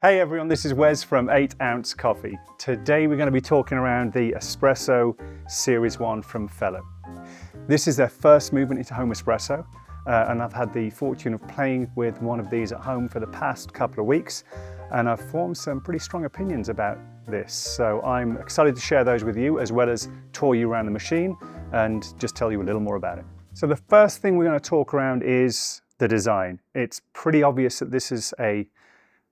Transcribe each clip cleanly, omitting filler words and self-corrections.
Hey everyone, this is Wes from 8 Ounce Coffee. Today we're going to be talking around the Espresso Series 1 from Fellow. This is their first movement into home espresso, and I've had the fortune of playing with one of these at home for the past couple of weeks, and I've formed some pretty strong opinions about this. So I'm excited to share those with you, as well as tour you around the machine and just tell you a little more about it. So the first thing we're going to talk around is the design. It's pretty obvious that this is a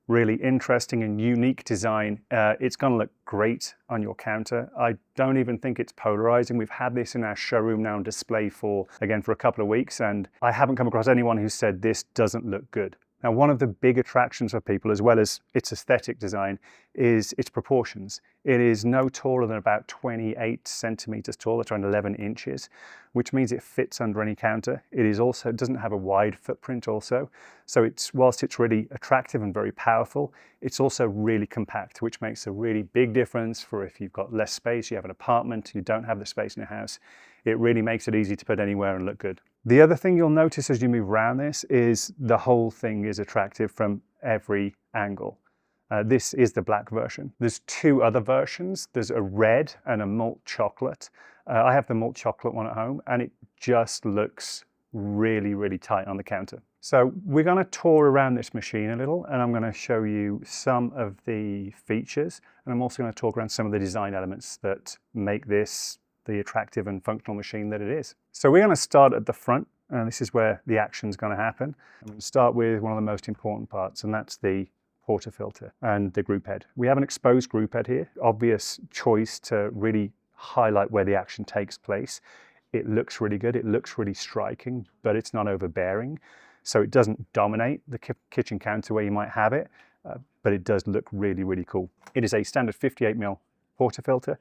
really interesting and unique design. It's going to look great on your counter. I don't even think it's polarizing. We've had this in our showroom now on display for a couple of weeks, and I haven't come across anyone who said this doesn't look good. Now, one of the big attractions for people, as well as its aesthetic design, is its proportions. It is no taller than about 28 centimeters tall. That's around 11 inches, which means it fits under any counter. It doesn't have a wide footprint also. So whilst it's really attractive and very powerful, it's also really compact, which makes a really big difference for if you've got less space, you have an apartment, you don't have the space in your house. It really makes it easy to put anywhere and look good. The other thing you'll notice as you move around this is the whole thing is attractive from every angle. This is the black version. There's two other versions. There's a red and a malt chocolate. I have the malt chocolate one at home, and it just looks really, really tight on the counter. So we're going to tour around this machine a little, and I'm going to show you some of the features, and I'm also going to talk around some of the design elements that make this the attractive and functional machine that it is. So we're going to start at the front, and this is where the action's going to happen. I'm going to start with one of the most important parts, and that's the portafilter and the group head. We have an exposed group head here, obvious choice to really highlight where the action takes place. It looks really good, it looks really striking, but it's not overbearing. So it doesn't dominate the kitchen counter where you might have it, but it does look really, really cool. It is a standard 58mm portafilter.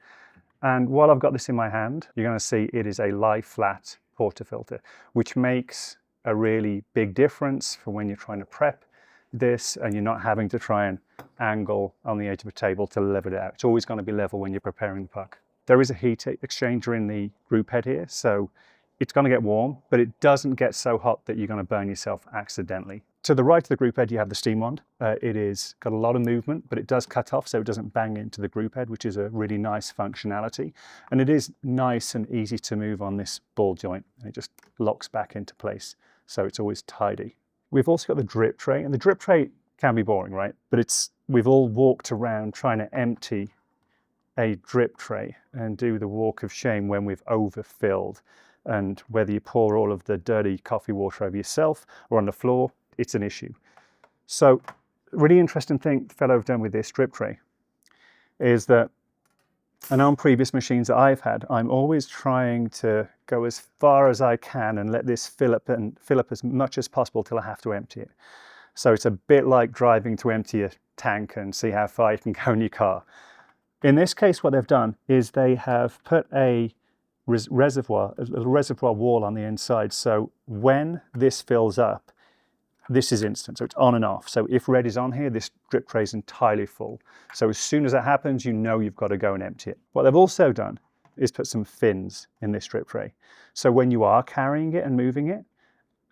And while I've got this in my hand, you're going to see it is a lie flat portafilter, which makes a really big difference for when you're trying to prep this and you're not having to try and angle on the edge of a table to level it out. It's always going to be level when you're preparing the puck. There is a heat exchanger in the group head here, so it's going to get warm, but it doesn't get so hot that you're going to burn yourself accidentally. To the right of the group head, you have the steam wand. It is got a lot of movement, but it does cut off so it doesn't bang into the group head, which is a really nice functionality. And it is nice and easy to move on this ball joint, and it just locks back into place. So it's always tidy. We've also got the drip tray, and the drip tray can be boring, right? But we've all walked around trying to empty a drip tray and do the walk of shame when we've overfilled. And whether you pour all of the dirty coffee water over yourself or on the floor, it's an issue. So really interesting thing Fellow have done with this drip tray is that, and on previous machines that I've had, I'm always trying to go as far as I can and let this fill up as much as possible till I have to empty it. So it's a bit like driving to empty a tank and see how far you can go in your car. In this case, what they've done is they have put a little reservoir wall on the inside. So when this fills up, this is instant, so it's on and off. So if red is on here, this drip tray is entirely full. So as soon as that happens, you know you've got to go and empty it. What they've also done is put some fins in this drip tray. So when you are carrying it and moving it,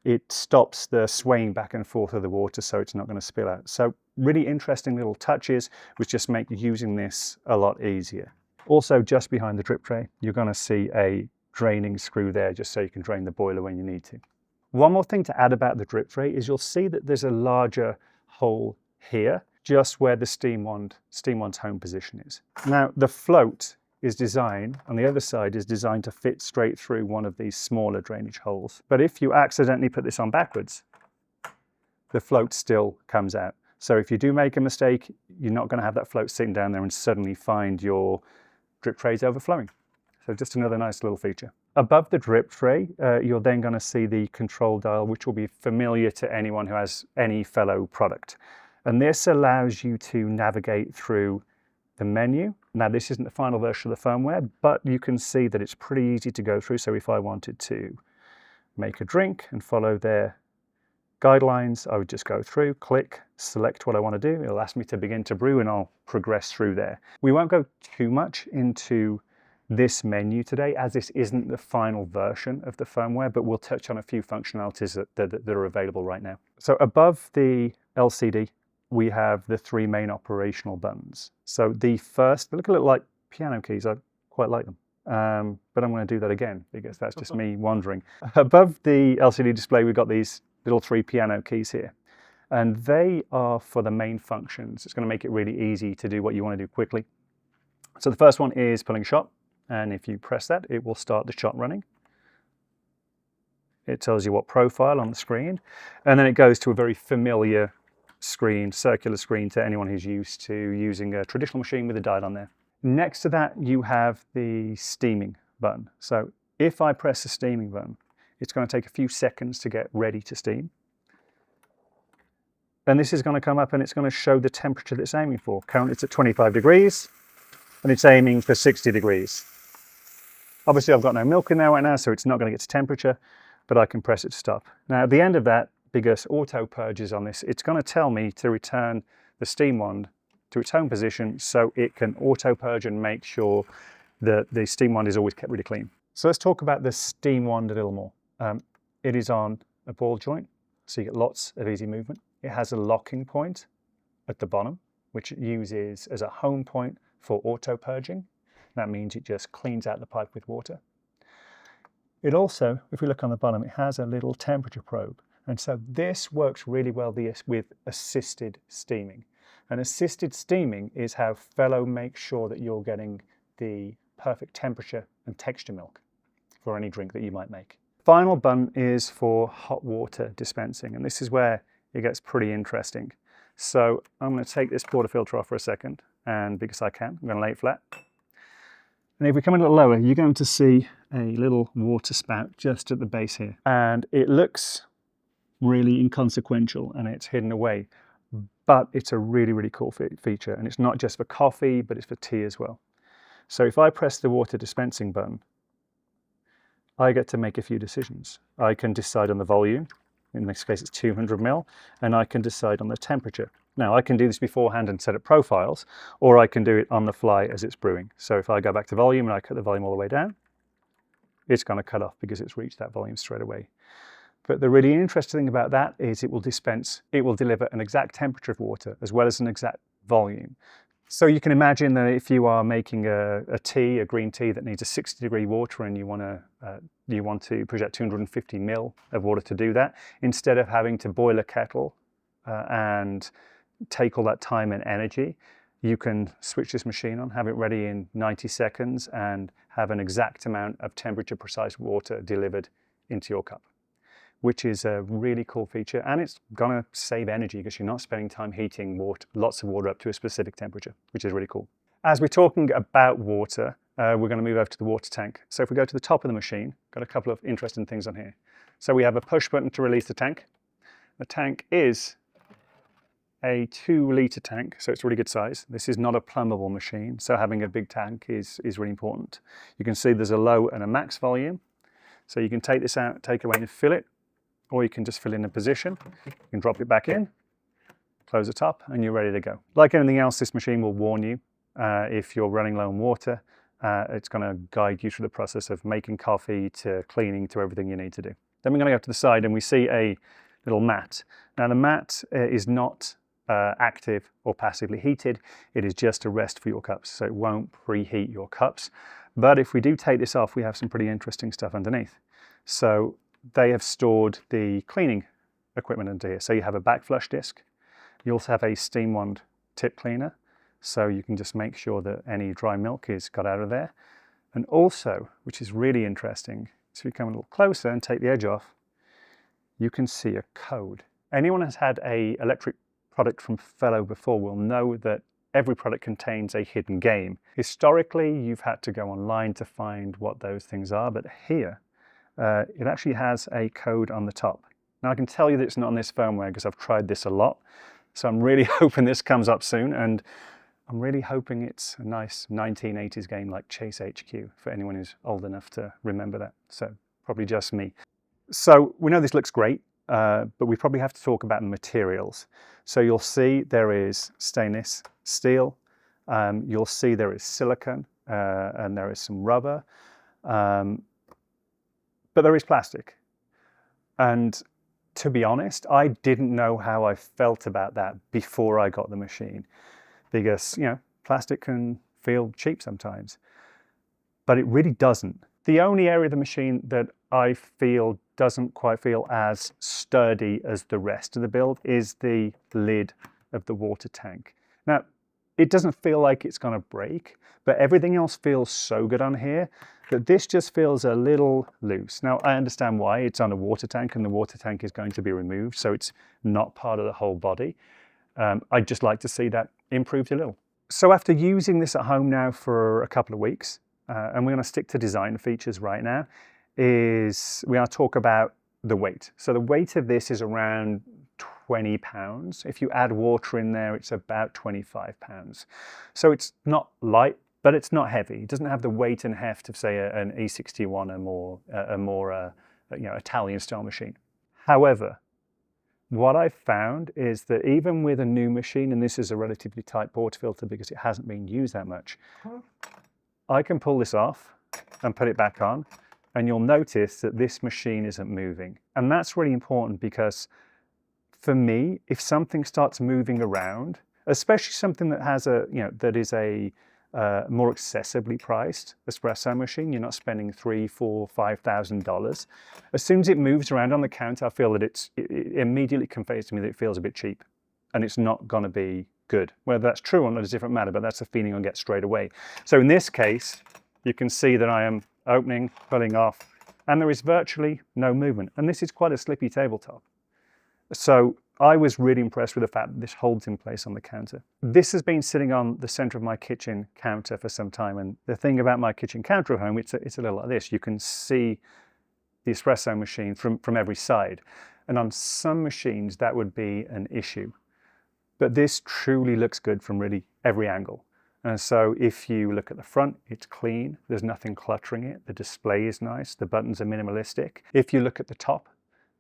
it stops the swaying back and forth of the water so it's not going to spill out. So really interesting little touches which just make using this a lot easier. Also, just behind the drip tray, you're going to see a draining screw there just so you can drain the boiler when you need to. One more thing to add about the drip tray is you'll see that there's a larger hole here, just where the steam wand's home position is. Now, the float is designed, on the other side, is designed to fit straight through one of these smaller drainage holes. But if you accidentally put this on backwards, the float still comes out. So if you do make a mistake, you're not going to have that float sitting down there and suddenly find your drip trays overflowing. So just another nice little feature. Above the drip tray, you're then going to see the control dial, which will be familiar to anyone who has any Fellow product. And this allows you to navigate through the menu. Now, this isn't the final version of the firmware, but you can see that it's pretty easy to go through. So if I wanted to make a drink and follow their guidelines, I would just go through, click, select what I want to do. It'll ask me to begin to brew, and I'll progress through there. We won't go too much into this menu today, as this isn't the final version of the firmware, but we'll touch on a few functionalities that are available right now. So above the LCD, we have the three main operational buttons. So the first, they look a little like piano keys. I quite like them. But I'm going to do that again because that's just me wandering. Above the LCD display, we've got these little three piano keys here. And they are for the main functions. It's going to make it really easy to do what you want to do quickly. So the first one is pulling a shot. And if you press that, it will start the shot running. It tells you what profile on the screen. And then it goes to a very familiar screen, circular screen to anyone who's used to using a traditional machine with a dial on there. Next to that, you have the steaming button. So if I press the steaming button, it's going to take a few seconds to get ready to steam. And this is going to come up and it's going to show the temperature that it's aiming for. Currently it's at 25 degrees and it's aiming for 60 degrees. Obviously I've got no milk in there right now, so it's not going to get to temperature, but I can press it to stop. Now at the end of that, because auto purges on this, it's going to tell me to return the steam wand to its home position so it can auto purge and make sure that the steam wand is always kept really clean. So let's talk about the steam wand a little more. It is on a ball joint, so you get lots of easy movement. It has a locking point at the bottom, which it uses as a home point for auto purging. That means it just cleans out the pipe with water. It also, if we look on the bottom, it has a little temperature probe. And so this works really well with assisted steaming. And assisted steaming is how Fellow makes sure that you're getting the perfect temperature and texture milk for any drink that you might make. Final button is for hot water dispensing. And this is where it gets pretty interesting. So I'm going to take this portafilter off for a second. And because I can, I'm going to lay it flat. And if we come a little lower, you're going to see a little water spout just at the base here. And it looks really inconsequential and it's hidden away, but it's a really, really cool feature. And it's not just for coffee, but it's for tea as well. So if I press the water dispensing button, I get to make a few decisions. I can decide on the volume. In this case, it's 200 ml, and I can decide on the temperature. Now, I can do this beforehand and set up profiles, or I can do it on the fly as it's brewing. So if I go back to volume and I cut the volume all the way down, it's going to cut off because it's reached that volume straight away. But the really interesting thing about that is it will deliver an exact temperature of water as well as an exact volume. So you can imagine that if you are making a green tea that needs a 60-degree water and you want to project 250 ml of water to do that, instead of having to boil a kettle and take all that time and energy, you can switch this machine on, have it ready in 90 seconds and have an exact amount of temperature precise water delivered into your cup, which is a really cool feature. And it's gonna save energy because you're not spending time heating lots of water up to a specific temperature, which is really cool. As we're talking about water, we're gonna move over to the water tank. So if we go to the top of the machine, got a couple of interesting things on here. So we have a push button to release the tank. The tank is a 2-litre tank, so it's a really good size. This is not a plumbable machine, so having a big tank is really important. You can see there's a low and a max volume. So you can take this out, take it away and fill it, or you can just fill in a position. You can drop it back in, close the top, and you're ready to go. Like anything else, this machine will warn you if you're running low on water. It's going to guide you through the process of making coffee to cleaning to everything you need to do. Then we're going to go to the side and we see a little mat. Now the mat is not active or passively heated. It is just a rest for your cups, so it won't preheat your cups. But if we do take this off, we have some pretty interesting stuff underneath. So they have stored the cleaning equipment under here. So you have a back flush disc. You also have a steam wand tip cleaner, so you can just make sure that any dry milk is got out of there. And also, which is really interesting, so we come a little closer and take the edge off, you can see a code. Anyone who's had an electric product from Fellow before will know that every product contains a hidden game. Historically, you've had to go online to find what those things are, but here, it actually has a code on the top. Now I can tell you that it's not on this firmware because I've tried this a lot. So I'm really hoping this comes up soon, and I'm really hoping it's a nice 1980s game like Chase HQ for anyone who's old enough to remember that. So probably just me. So we know this looks great, but we probably have to talk about the materials. So you'll see there is stainless steel. You'll see there is silicone and there is some rubber. But there is plastic. And To be honest, I didn't know how I felt about that before I got the machine, because, plastic can feel cheap sometimes, but it really doesn't. The only area of the machine that I feel doesn't quite feel as sturdy as the rest of the build is the lid of the water tank. Now, it doesn't feel like it's going to break, but everything else feels so good on here that this just feels a little loose. Now, I understand why. It's on a water tank, and the water tank is going to be removed, so it's not part of the whole body. I'd just like to see that improved a little. So after using this at home now for a couple of weeks, and we're going to stick to design features right now, we're going to talk about the weight. So the weight of this is around 20 pounds. If you add water in there, it's about 25 pounds. So it's not light, but it's not heavy. It doesn't have the weight and heft of, say, an E61, a more Italian style machine. However, what I've found is that even with a new machine, and this is a relatively tight portafilter because it hasn't been used that much, I can pull this off and put it back on, and you'll notice that this machine isn't moving. And that's really important because for me, if something starts moving around, especially something that has that is a more accessibly priced espresso machine, you're not spending $3,000, $4,000, $5,000. As soon as it moves around on the counter, I feel that it immediately conveys to me that it feels a bit cheap, and it's not going to be good. Whether that's true or not is a different matter, but that's the feeling I get straight away. So in this case, you can see that I am opening, pulling off, and there is virtually no movement. And this is quite a slippy tabletop. So I was really impressed with the fact that this holds in place on the counter. This has been sitting on the center of my kitchen counter for some time. And the thing about my kitchen counter at home, it's a little like this. You can see the espresso machine from every side. And on some machines, that would be an issue. But this truly looks good from really every angle. And so if you look at the front, it's clean. There's nothing cluttering it. The display is nice. The buttons are minimalistic. If you look at the top,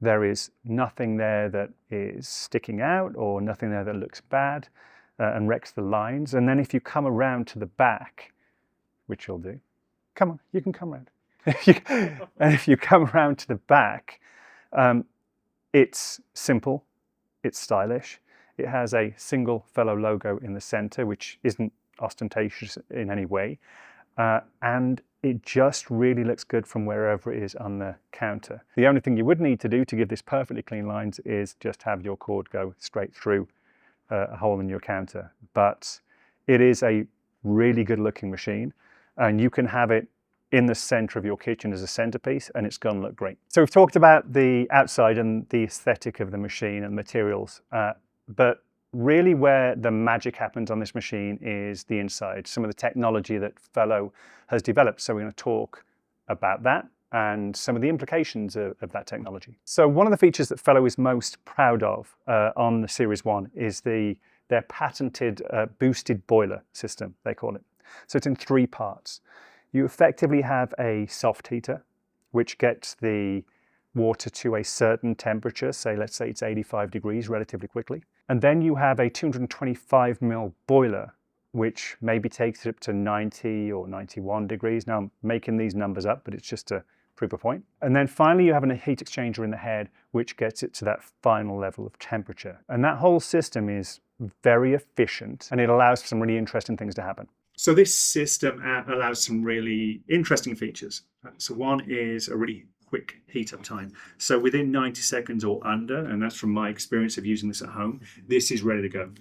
there is nothing there that is sticking out or nothing there that looks bad and wrecks the lines. And then if you come around to the back, which you'll do, come on, you can come around. And if you come around to the back, it's simple, it's stylish. It has a single Fellow logo in the center, which isn't ostentatious in any way. And it just really looks good from wherever it is on the counter. The only thing you would need to do to give this perfectly clean lines is just have your cord go straight through a hole in your counter. But it is a really good looking machine, and you can have it in the center of your kitchen as a centerpiece, and it's going to look great. So we've talked about the outside and the aesthetic of the machine and materials, but really where the magic happens on this machine is the inside, some of the technology that Fellow has developed. So we're going to talk about that and some of the implications of that technology. So one of the features that Fellow is most proud of on the Series 1 is their patented boosted boiler system, they call it. So it's in 3 parts. You effectively have a soft heater, which gets the water to a certain temperature, let's say it's 85 degrees relatively quickly. And then you have a 225 ml boiler, which maybe takes it up to 90 or 91 degrees. Now I'm making these numbers up, but it's just to prove a point. And then finally you have a heat exchanger in the head, which gets it to that final level of temperature. And that whole system is very efficient, and it allows for some really interesting things to happen. So this system allows some really interesting features. So one is a really quick heat up time. So within 90 seconds or under, and that's from my experience of using this at home, this is ready to go.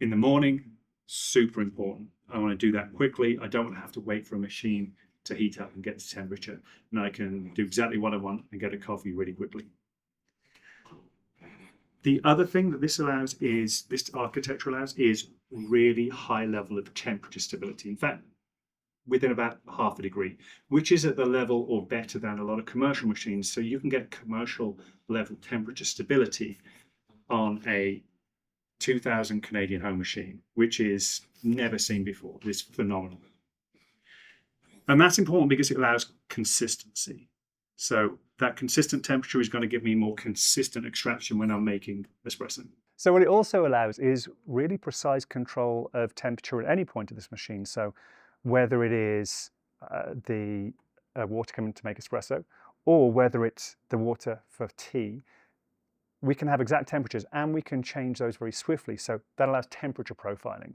In the morning, super important. I want to do that quickly. I don't want to have to wait for a machine to heat up and get to temperature. And I can do exactly what I want and get a coffee really quickly. The other thing that this architecture allows is really high level of temperature stability. In fact, within about half a degree, which is at the level or better than a lot of commercial machines. So you can get commercial level temperature stability on a 2000 Canadian home machine, which is never seen before. It's phenomenal. And that's important because it allows consistency. So that consistent temperature is going to give me more consistent extraction when I'm making espresso. So what it also allows is really precise control of temperature at any point of this machine. So whether it is the water coming to make espresso, or whether it's the water for tea, we can have exact temperatures and we can change those very swiftly. So that allows temperature profiling,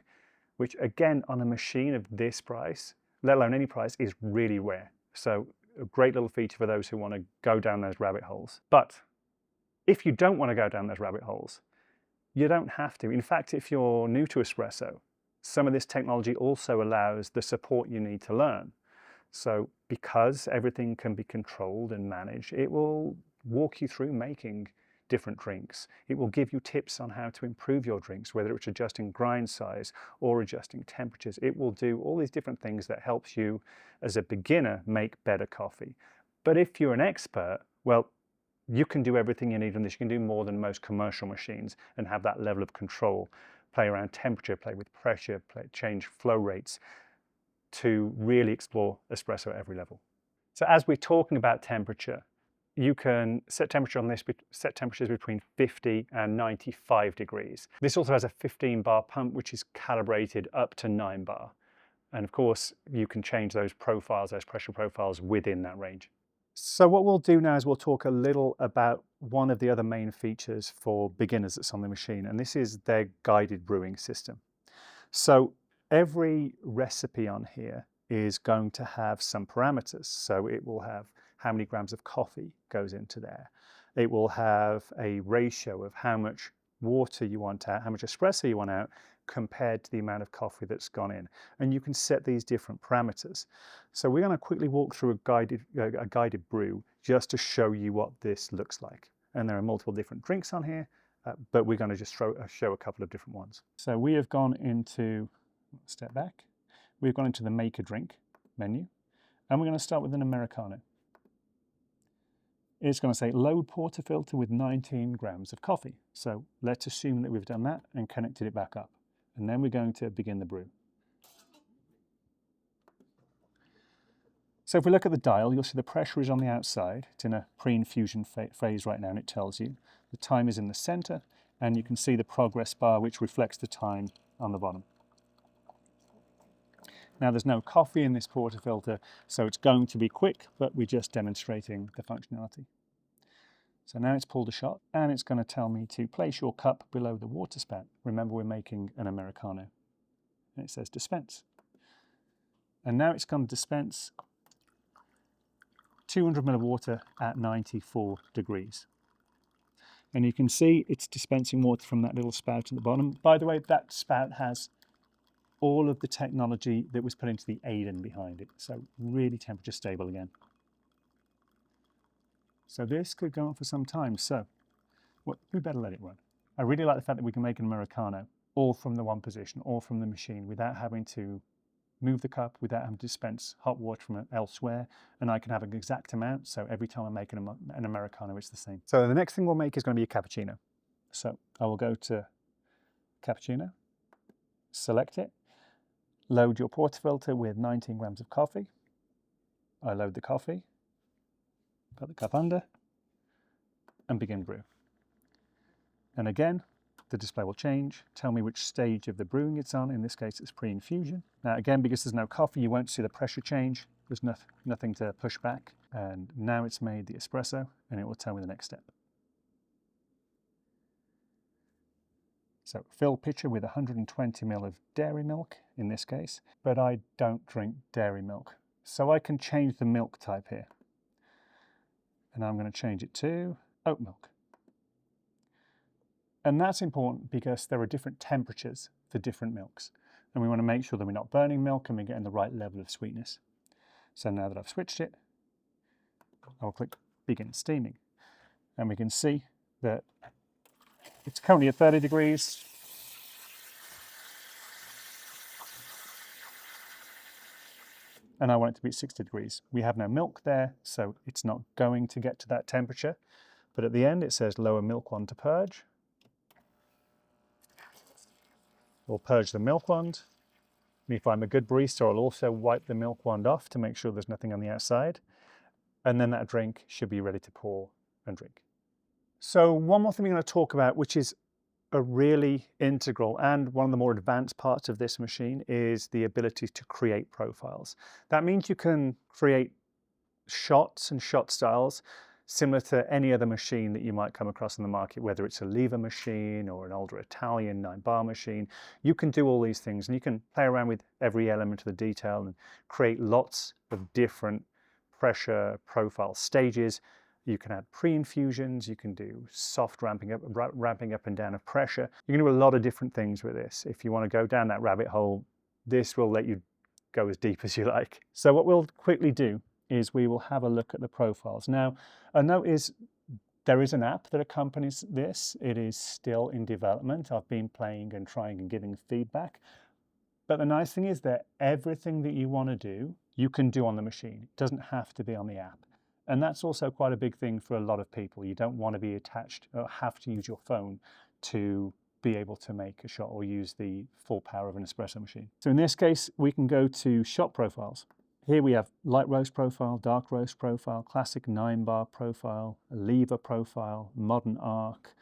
which again, on a machine of this price, let alone any price, is really rare. So a great little feature for those who want to go down those rabbit holes. But if you don't want to go down those rabbit holes, you don't have to. In fact, if you're new to espresso, some of this technology also allows the support you need to learn. So because everything can be controlled and managed, it will walk you through making different drinks. It will give you tips on how to improve your drinks, whether it's adjusting grind size or adjusting temperatures. It will do all these different things that helps you as a beginner make better coffee. But if you're an expert, well, you can do everything you need on this. You can do more than most commercial machines and have that level of control. Play around temperature, play with pressure, change flow rates to really explore espresso at every level. So as we're talking about temperature, you can set temperature on this, set temperatures between 50 and 95 degrees. This also has a 15 bar pump, which is calibrated up to 9 bar. And of course, you can change those profiles, those pressure profiles within that range. So what we'll do now is we'll talk a little about one of the other main features for beginners that's on the machine, and this is their guided brewing system. So every recipe on here is going to have some parameters. So it will have how many grams of coffee goes into there. It will have a ratio of how much water you want out, how much espresso you want out, compared to the amount of coffee that's gone in. And you can set these different parameters. So we're going to quickly walk through a guided brew just to show you what this looks like. And there are multiple different drinks on here, but we're going to just show a couple of different ones. So we have gone into, step back, we've gone into the make a drink menu, and we're going to start with an Americano. It's going to say load portafilter with 19 grams of coffee. So let's assume that we've done that and connected it back up. And then we're going to begin the brew. So if we look at the dial, you'll see the pressure is on the outside. It's in a pre-infusion phase right now, and it tells you. The time is in the center, and you can see the progress bar, which reflects the time on the bottom. Now there's no coffee in this portafilter, so it's going to be quick, but we're just demonstrating the functionality. So now it's pulled a shot, and it's going to tell me to place your cup below the water spout. Remember, we're making an Americano. And it says dispense. And now it's going to dispense 200 ml of water at 94 degrees. And you can see it's dispensing water from that little spout at the bottom. By the way, that spout has all of the technology that was put into the Aiden behind it. So really temperature stable again. So this could go on for some time. So we better let it run. I really like the fact that we can make an Americano all from the one position, all from the machine, without having to move the cup, without having to dispense hot water from elsewhere. And I can have an exact amount. So every time I make an Americano, it's the same. So the next thing we'll make is going to be a cappuccino. So I will go to cappuccino, select it, load your portafilter with 19 grams of coffee. I load the coffee, put the cup under, and begin brew. And again, the display will change, tell me which stage of the brewing it's on. In this case, it's pre-infusion. Now again, because there's no coffee, you won't see the pressure change. There's nothing to push back. And now it's made the espresso, and it will tell me the next step. So fill pitcher with 120 ml of dairy milk, in this case, but I don't drink dairy milk. So I can change the milk type here. And I'm going to change it to oat milk. And that's important because there are different temperatures for different milks. And we want to make sure that we're not burning milk and we're getting the right level of sweetness. So now that I've switched it, I'll click begin steaming. And we can see that it's currently at 30 degrees. And I want it to be at 60 degrees. We have no milk there, so it's not going to get to that temperature. But at the end, it says lower milk wand to purge. We'll purge the milk wand. And if I'm a good barista, I'll also wipe the milk wand off to make sure there's nothing on the outside. And then that drink should be ready to pour and drink. So one more thing we're going to talk about, which is a really integral and one of the more advanced parts of this machine, is the ability to create profiles. That means you can create shots and shot styles similar to any other machine that you might come across in the market, whether it's a lever machine or an older Italian 9-bar machine. You can do all these things and you can play around with every element of the detail and create lots of different pressure profile stages. You can add pre-infusions, you can do soft ramping up and down of pressure. You can do a lot of different things with this. If you want to go down that rabbit hole, this will let you go as deep as you like. So what we'll quickly do is we will have a look at the profiles. Now, a note is there is an app that accompanies this. It is still in development. I've been playing and trying and giving feedback. But the nice thing is that everything that you want to do, you can do on the machine. It doesn't have to be on the app. And that's also quite a big thing for a lot of people. You don't want to be attached or have to use your phone to be able to make a shot or use the full power of an espresso machine. So in this case, we can go to shot profiles. Here we have light roast profile, dark roast profile, classic 9-bar profile, lever profile, modern arc,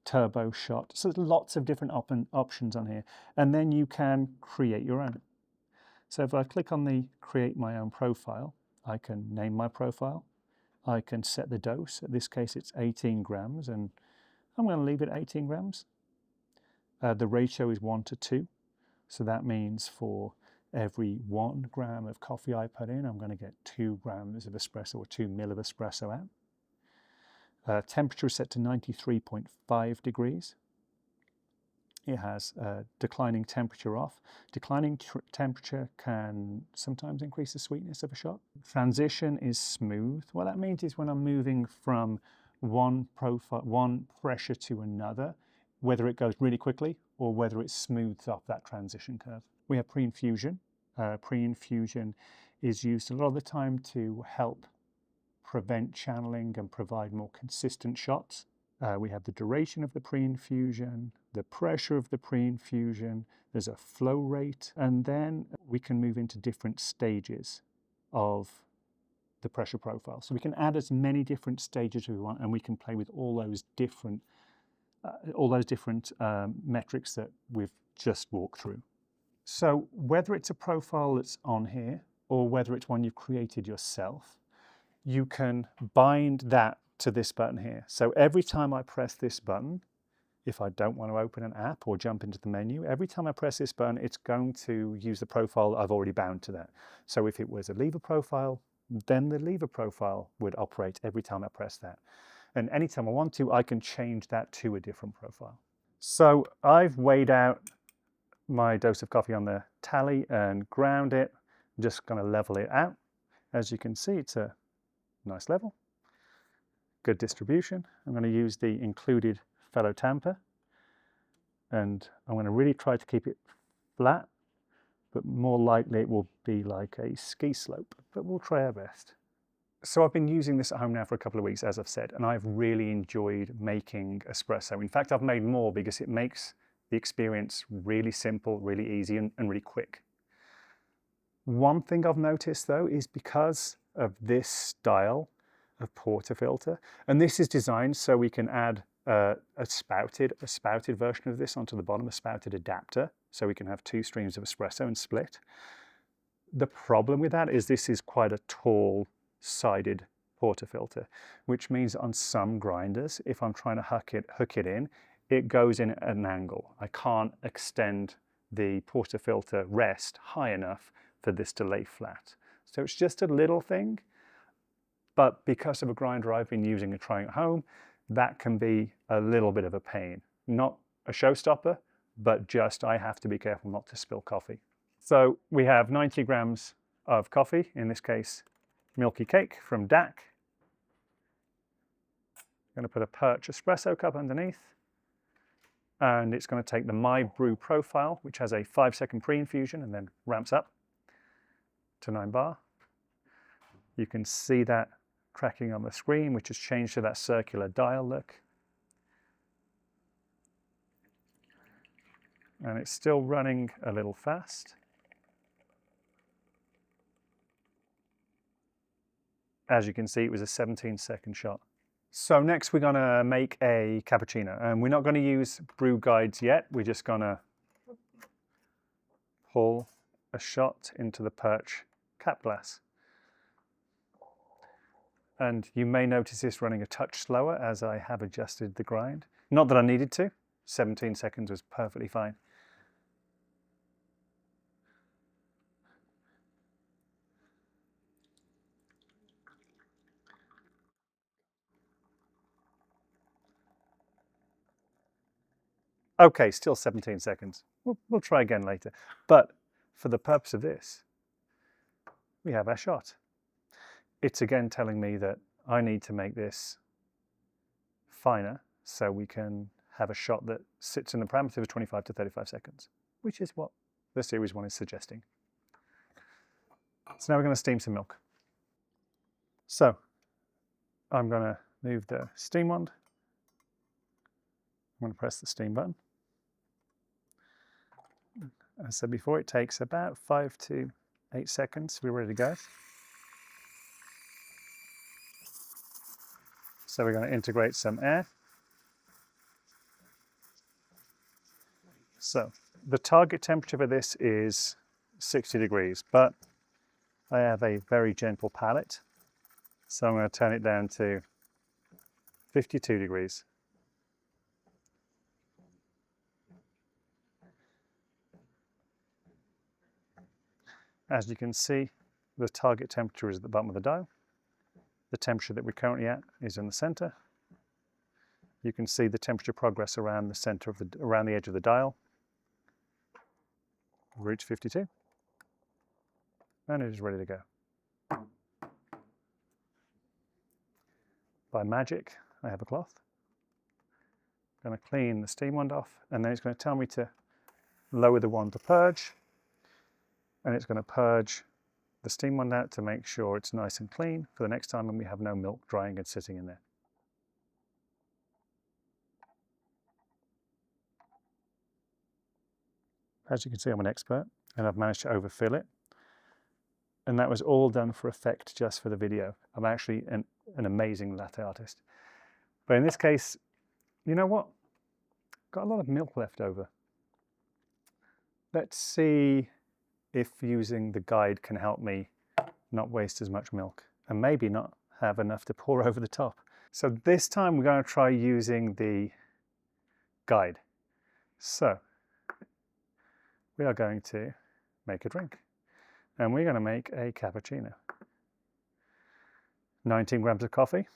turbo shot. So there's lots of different options on here. And then you can create your own. So if I click on the create my own profile, I can name my profile. I can set the dose. In this case, it's 18 grams, and I'm going to leave it 18 grams. The ratio is 1:2. So that means for every 1 gram of coffee I put in, I'm going to get 2 grams of espresso or 2 mil of espresso out. Temperature is set to 93.5 degrees. It has declining temperature off. Declining temperature can sometimes increase the sweetness of a shot. Transition is smooth. What that means is when I'm moving from one pressure to another, whether it goes really quickly or whether it smooths off that transition curve. We have pre-infusion. Pre-infusion is used a lot of the time to help prevent channeling and provide more consistent shots. We have the duration of the pre-infusion, the pressure of the pre-infusion, there's a flow rate, and then we can move into different stages of the pressure profile. So we can add as many different stages as we want, and we can play with all those different metrics that we've just walked through. So whether it's a profile that's on here or whether it's one you've created yourself, you can bind that to this button here. So every time I press this button, if I don't want to open an app or jump into the menu, every time I press this button, it's going to use the profile that I've already bound to that. So if it was a lever profile, then the lever profile would operate every time I press that. And anytime I want to, I can change that to a different profile. So I've weighed out my dose of coffee on the tally and ground it. I'm just going to level it out. As you can see, it's a nice level. Good distribution. I'm going to use the included Fellow tamper, and I'm going to really try to keep it flat, but more likely it will be like a ski slope, but we'll try our best. So I've been using this at home now for a couple of weeks, as I've said, and I've really enjoyed making espresso. In fact, I've made more because it makes the experience really simple, really easy, and really quick. One thing I've noticed though is because of this style of portafilter, and this is designed so we can add a spouted version of this onto the bottom, a spouted adapter, so we can have 2 streams of espresso and split. The problem with that is this is quite a tall sided portafilter, which means on some grinders, if I'm trying to hook it in, it goes in at an angle. I can't extend the portafilter rest high enough for this to lay flat. So it's just a little thing, but because of a grinder I've been using and trying at home, that can be a little bit of a pain. Not a showstopper, but just I have to be careful not to spill coffee. So we have 90 grams of coffee, in this case, Milky Cake from DAC. I'm going to put a Perch espresso cup underneath, and it's going to take the My Brew profile, which has a 5-second pre-infusion and then ramps up to 9 bar. You can see that cracking on the screen, which has changed to that circular dial look. And it's still running a little fast. As you can see, it was a 17-second shot. So next we're going to make a cappuccino, and we're not going to use brew guides yet. We're just going to pour a shot into the Perch cap glass. And you may notice this running a touch slower as I have adjusted the grind. Not that I needed to, 17 seconds was perfectly fine. Okay, still 17 seconds. We'll try again later. But for the purpose of this, we have our shot. It's again telling me that I need to make this finer so we can have a shot that sits in the parameter of 25 to 35 seconds, which is what the Series 1 is suggesting. So now we're going to steam some milk. So I'm going to move the steam wand. I'm going to press the steam button. As I said before, it takes about 5 to 8 seconds. We're ready to go. So we're going to integrate some air. So the target temperature for this is 60 degrees, but I have a very gentle palate. So I'm going to turn it down to 52 degrees. As you can see, the target temperature is at the bottom of the dial. The temperature that we're currently at is in the center. You can see the temperature progress around the center of around the edge of the dial. We've reached 52, and it is ready to go. By magic, I have a cloth. I'm going to clean the steam wand off, and then it's going to tell me to lower the wand to purge, and it's going to purge the steam wand out to make sure it's nice and clean for the next time when we have no milk drying and sitting in there. As you can see, I'm an expert, and I've managed to overfill it. And that was all done for effect, just for the video. I'm actually an amazing latte artist. But in this case, you know what? Got a lot of milk left over. Let's see if using the guide can help me not waste as much milk and maybe not have enough to pour over the top. So this time we're going to try using the guide. So we are going to make a drink, and we're going to make a cappuccino. 19 grams of coffee,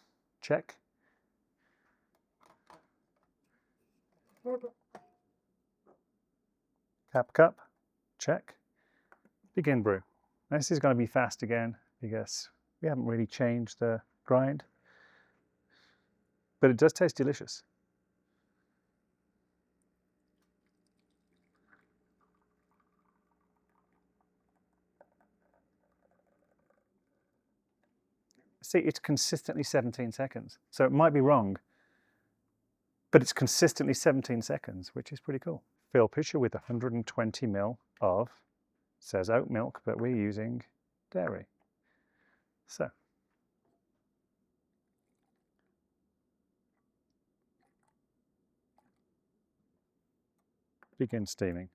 check. Cup, check. Begin brew. Now this is going to be fast again because we haven't really changed the grind, but it does taste delicious. See, it's consistently 17 seconds. So it might be wrong, but it's consistently 17 seconds, which is pretty cool. Fill pitcher with 120 ml of, says oat milk, but we're using dairy. So begin steaming.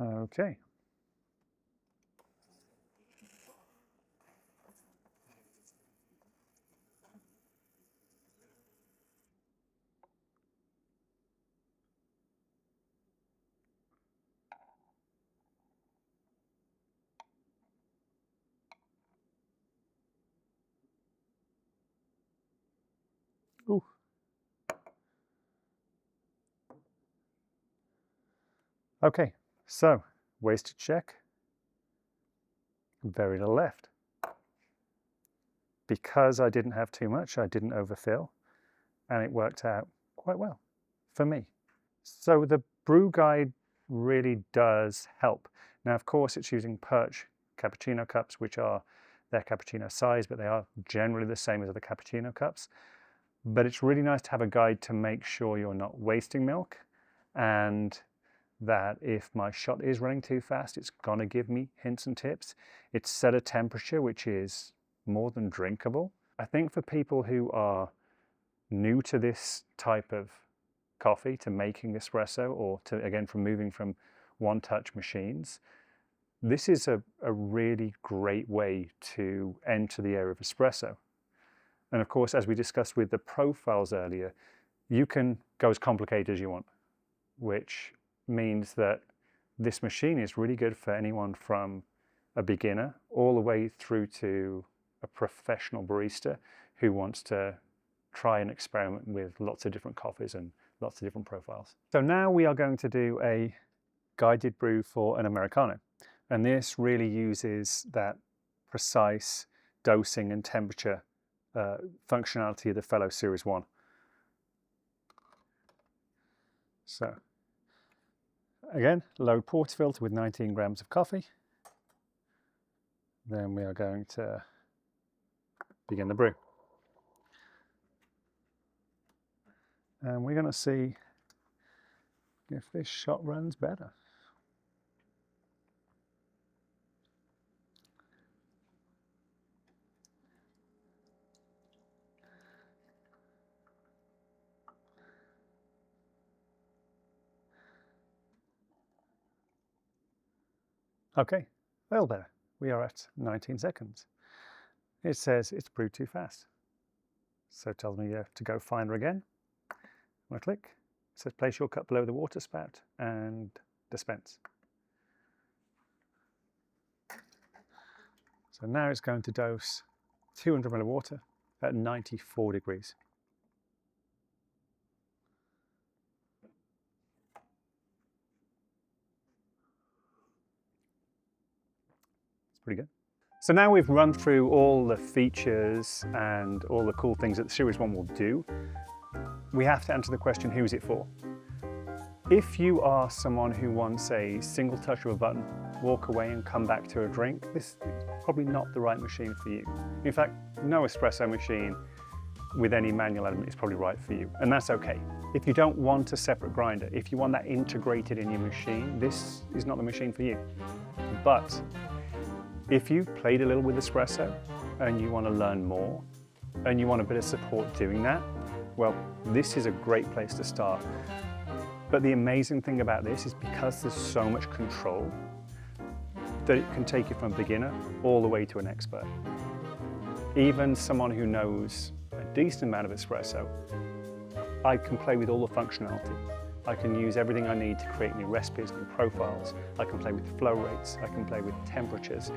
Okay. Ooh. Okay, so wasted check, very little left. Because I didn't have too much, I didn't overfill, and it worked out quite well for me. So the brew guide really does help. Now, of course, it's using Perch cappuccino cups, which are their cappuccino size, but they are generally the same as other cappuccino cups. But it's really nice to have a guide to make sure you're not wasting milk, and that if my shot is running too fast, it's gonna give me hints and tips. It's set a temperature which is more than drinkable. I think for people who are new to this type of coffee, to making espresso, or to, again, from moving from one-touch machines, this is a really great way to enter the area of espresso. And of course, as we discussed with the profiles earlier, you can go as complicated as you want, which means that this machine is really good for anyone from a beginner all the way through to a professional barista who wants to try and experiment with lots of different coffees and lots of different profiles. So now we are going to do a guided brew for an Americano. And this really uses that precise dosing and temperature functionality of the Fellow Series 1. So again, load portafilter with 19 grams of coffee. Then we are going to begin the brew. And we're going to see if this shot runs better. Okay, a little better. We are at 19 seconds. It says it's brewed too fast. So it tells me to go finer again. When I click, it says place your cup below the water spout and dispense. So now it's going to dose 200 ml of water at 94 degrees. It's pretty good. So now we've run through all the features and all the cool things that the Series 1 will do, we have to answer the question, who is it for? If you are someone who wants a single touch of a button, walk away and come back to a drink, this is probably not the right machine for you. In fact, no espresso machine with any manual element is probably right for you, and that's okay. If you don't want a separate grinder, if you want that integrated in your machine, this is not the machine for you. But if you played a little with espresso and you want to learn more and you want a bit of support doing that, well, this is a great place to start. But the amazing thing about this is because there's so much control that it can take you from a beginner all the way to an expert. Even someone who knows a decent amount of espresso, I can play with all the functionality. I can use everything I need to create new recipes, new profiles. I can play with flow rates. I can play with temperatures.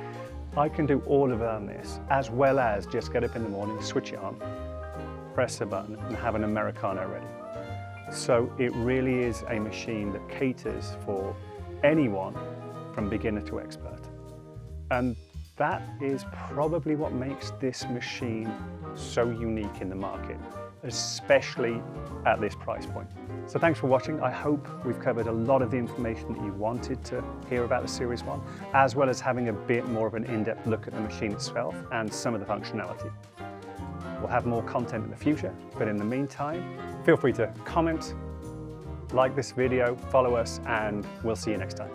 I can do all of it on this, as well as just get up in the morning, switch it on, press a button, and have an Americano ready. So it really is a machine that caters for anyone from beginner to expert. And that is probably what makes this machine so unique in the market, especially at this price point. So thanks for watching. I hope we've covered a lot of the information that you wanted to hear about the Series 1, as well as having a bit more of an in-depth look at the machine itself and some of the functionality. We'll have more content in the future, but in the meantime, feel free to comment, like this video, follow us, and we'll see you next time.